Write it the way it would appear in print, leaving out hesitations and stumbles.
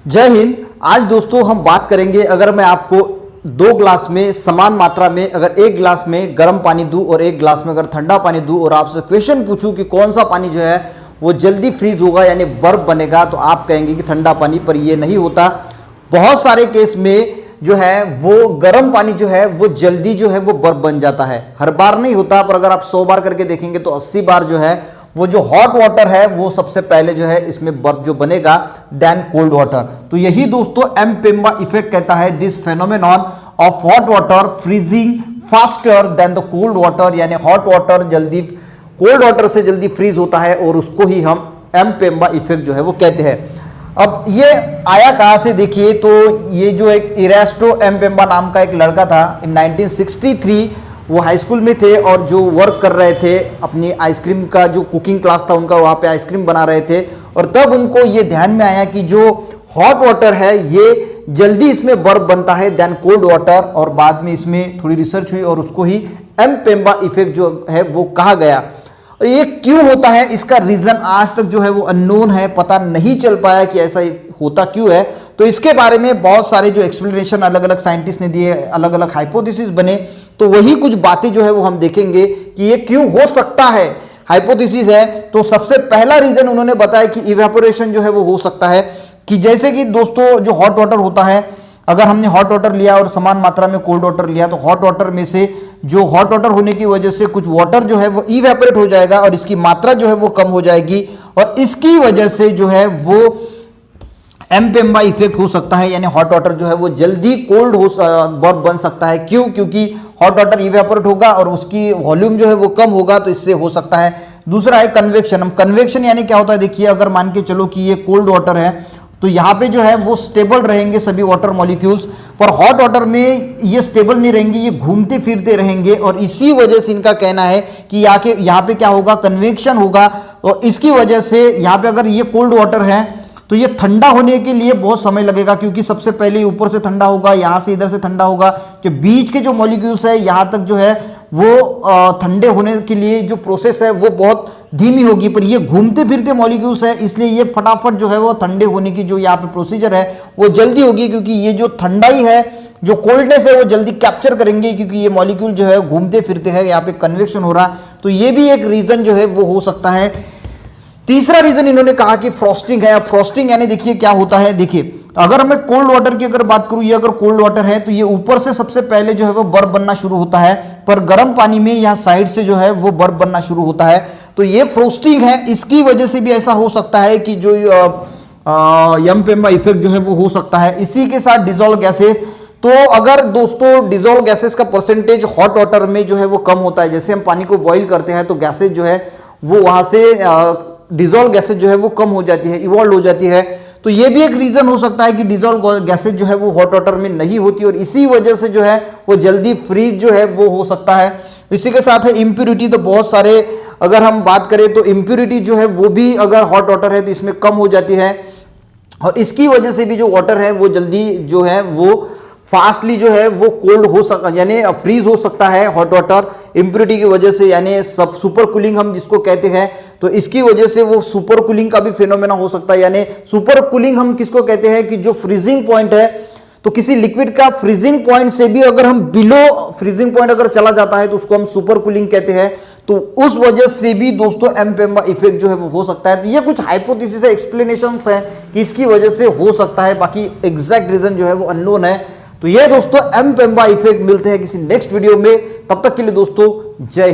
जय हिंद। आज दोस्तों हम बात करेंगे, अगर मैं आपको 2 ग्लास में समान मात्रा में अगर 1 ग्लास में गर्म पानी दूं और 1 ग्लास में अगर ठंडा पानी दूं और आपसे क्वेश्चन पूछूं कि कौन सा पानी जो है वो जल्दी फ्रीज होगा यानी बर्फ बनेगा, तो आप कहेंगे कि ठंडा पानी, पर ये नहीं होता। बहुत सारे केस में जो है वो गर्म पानी जो है वो जल्दी जो है वो बर्फ बन जाता है। हर बार नहीं होता, पर अगर आप 100 बार करके देखेंगे तो 80 बार जो है वो जो हॉट वाटर है वो सबसे पहले जो है इसमें बर्फ जो बनेगा देन कोल्ड वाटर। तो यही दोस्तों एम्पेम्बा इफेक्ट कहता है, this phenomenon of hot water freezing faster than the cold water, यानी हॉट वाटर जल्दी कोल्ड वाटर से जल्दी फ्रीज होता है और उसको ही हम एम्पेम्बा इफेक्ट जो है वो कहते हैं। अब ये आया कहां से, देखिए तो ये जो एक इरास्टो एम्पेम्बा नाम का एक लड़का था, इन 1963 वो हाई स्कूल में थे और जो वर्क कर रहे थे अपनी आइसक्रीम का जो कुकिंग क्लास था उनका, वहाँ पे आइसक्रीम बना रहे थे और तब उनको ये ध्यान में आया कि जो हॉट वाटर है ये जल्दी इसमें बर्फ बनता है देन कोल्ड वाटर, और बाद में इसमें थोड़ी रिसर्च हुई और उसको ही एम्पेम्बा इफेक्ट जो है वो कहा गया। ये क्यों होता है, इसका रीजन आज तक जो है वो अननोन है, पता नहीं चल पाया कि ऐसा होता क्यों है। तो इसके बारे में बहुत सारे जो एक्सप्लेनेशन अलग अलग साइंटिस्ट ने दिए, अलग अलग हाइपोथेसिस बने, तो वही कुछ बातें जो है वो हम देखेंगे कि ये क्यों हो सकता है। हाइपोथेसिस है तो सबसे पहला रीजन उन्होंने बताया कि इवेपोरेशन जो है वो हो सकता है, कि जैसे कि दोस्तों जो हॉट वाटर होता है, अगर हमने हॉट वाटर लिया और समान मात्रा में कोल्ड वाटर लिया तो हॉट वाटर में से जो हॉट वाटर होने की वजह से कुछ वाटर जो है वो इवेपोरेट हो जाएगा और इसकी मात्रा जो है वो कम हो जाएगी और इसकी वजह से जो है वो एम्पेम्बा इफेक्ट हो सकता है, यानी हॉट वाटर जो है वो जल्दी कोल्ड हो बर्फ बन सकता है। क्यों? क्योंकि हॉट वाटर इवेपोरेट होगा और उसकी वॉल्यूम जो है वो कम होगा, तो इससे हो सकता है। दूसरा है कन्वेक्शन। हम कन्वेक्शन यानी क्या होता है, देखिए अगर मान के चलो कि ये कोल्ड वाटर है तो यहाँ पे जो है वो स्टेबल रहेंगे सभी वाटर मॉलिक्यूल्स, पर हॉट वाटर में ये स्टेबल नहीं रहेंगे, ये घूमते फिरते रहेंगे और इसी वजह से इनका कहना है कि यहाँ पे क्या होगा, कन्वेक्शन होगा। और इसकी वजह से यहाँ पे अगर ये कोल्ड वाटर है तो ये ठंडा होने के लिए बहुत समय लगेगा, क्योंकि सबसे पहले ऊपर से ठंडा होगा, यहाँ से इधर से ठंडा होगा, जो बीच के जो मॉलिक्यूल्स है यहाँ तक जो है वो ठंडे होने के लिए जो प्रोसेस है वो बहुत धीमी होगी, पर ये घूमते फिरते मॉलिक्यूल्स है इसलिए ये फटाफट जो है वो ठंडे होने की जो यहाँ पे प्रोसीजर है वो जल्दी होगी, क्योंकि ये जो ठंडाई है, जो कोल्डनेस है वो जल्दी कैप्चर करेंगे, क्योंकि ये मॉलिक्यूल जो है घूमते फिरते हैं, यहाँ पे कन्वेक्शन हो रहा। तो ये भी एक रीजन जो है वो हो सकता है। तीसरा रीजन इन्होंने कहा कि फ्रॉस्टिंग है। अब फ्रॉस्टिंग यानी देखिए क्या होता है, देखिए अगर मैं कोल्ड वाटर की अगर बात करूं, ये अगर कोल्ड वाटर है तो ये ऊपर से सबसे पहले जो है वो बर्फ बनना शुरू होता है, पर गर्म पानी में यहाँ साइड से जो है वो बर्फ बनना शुरू होता है, तो ये फ्रोस्टिंग है। इसकी वजह से भी ऐसा हो सकता है कि जो एम्पेम्बा इफेक्ट जो है वो हो सकता है। इसी के साथ डिजोल्व गैसेस, तो अगर दोस्तों डिजोल्व गैसेस का परसेंटेज हॉट वाटर में जो है वो कम होता है, जैसे हम पानी को बॉईल करते हैं तो गैसेज जो है वो वहां से डिजोल्व गैसेज जो है वो कम हो जाती है, इवॉल्व हो जाती है, तो ये भी एक रीजन हो सकता है कि डिजोल्व गैसेज जो है वो हॉट वाटर में नहीं होती और इसी वजह से जो है वो जल्दी फ्रीज जो है वो हो सकता है। इसी के साथ है इम्प्यूरिटी, तो बहुत सारे अगर हम बात करें तो इम्प्यूरिटी जो है वो भी अगर हॉट वाटर है तो इसमें कम हो जाती है और इसकी वजह से भी जो वाटर है वो जल्दी जो है वो फास्टली जो है वो कोल्ड हो सकता, यानी फ्रीज हो सकता है हॉट वाटर इम्प्यूरिटी की वजह से, यानी सब सुपर कूलिंग हम जिसको कहते हैं, तो इसकी वजह से वो सुपर कूलिंग का भी फिनोमेना हो सकता है। यानी सुपर कूलिंग हम किसको कहते हैं कि जो फ्रीजिंग पॉइंट है, तो किसी लिक्विड का फ्रीजिंग पॉइंट से भी अगर हम बिलो फ्रीजिंग पॉइंट अगर चला जाता है तो उसको हम सुपर कूलिंग कहते हैं, तो उस वजह से भी दोस्तों एम्पेम्बा इफेक्ट जो है वो हो सकता है। तो ये कुछ हाइपोथेसिस है, एक्सप्लेनेशंस हैं कि इसकी वजह से हो सकता है, बाकी एग्जैक्ट रीजन जो है वो अननोन है। तो ये दोस्तों एम्पेम्बा इफेक्ट। मिलते हैं किसी नेक्स्ट वीडियो में, तब तक के लिए दोस्तों जय हिंद।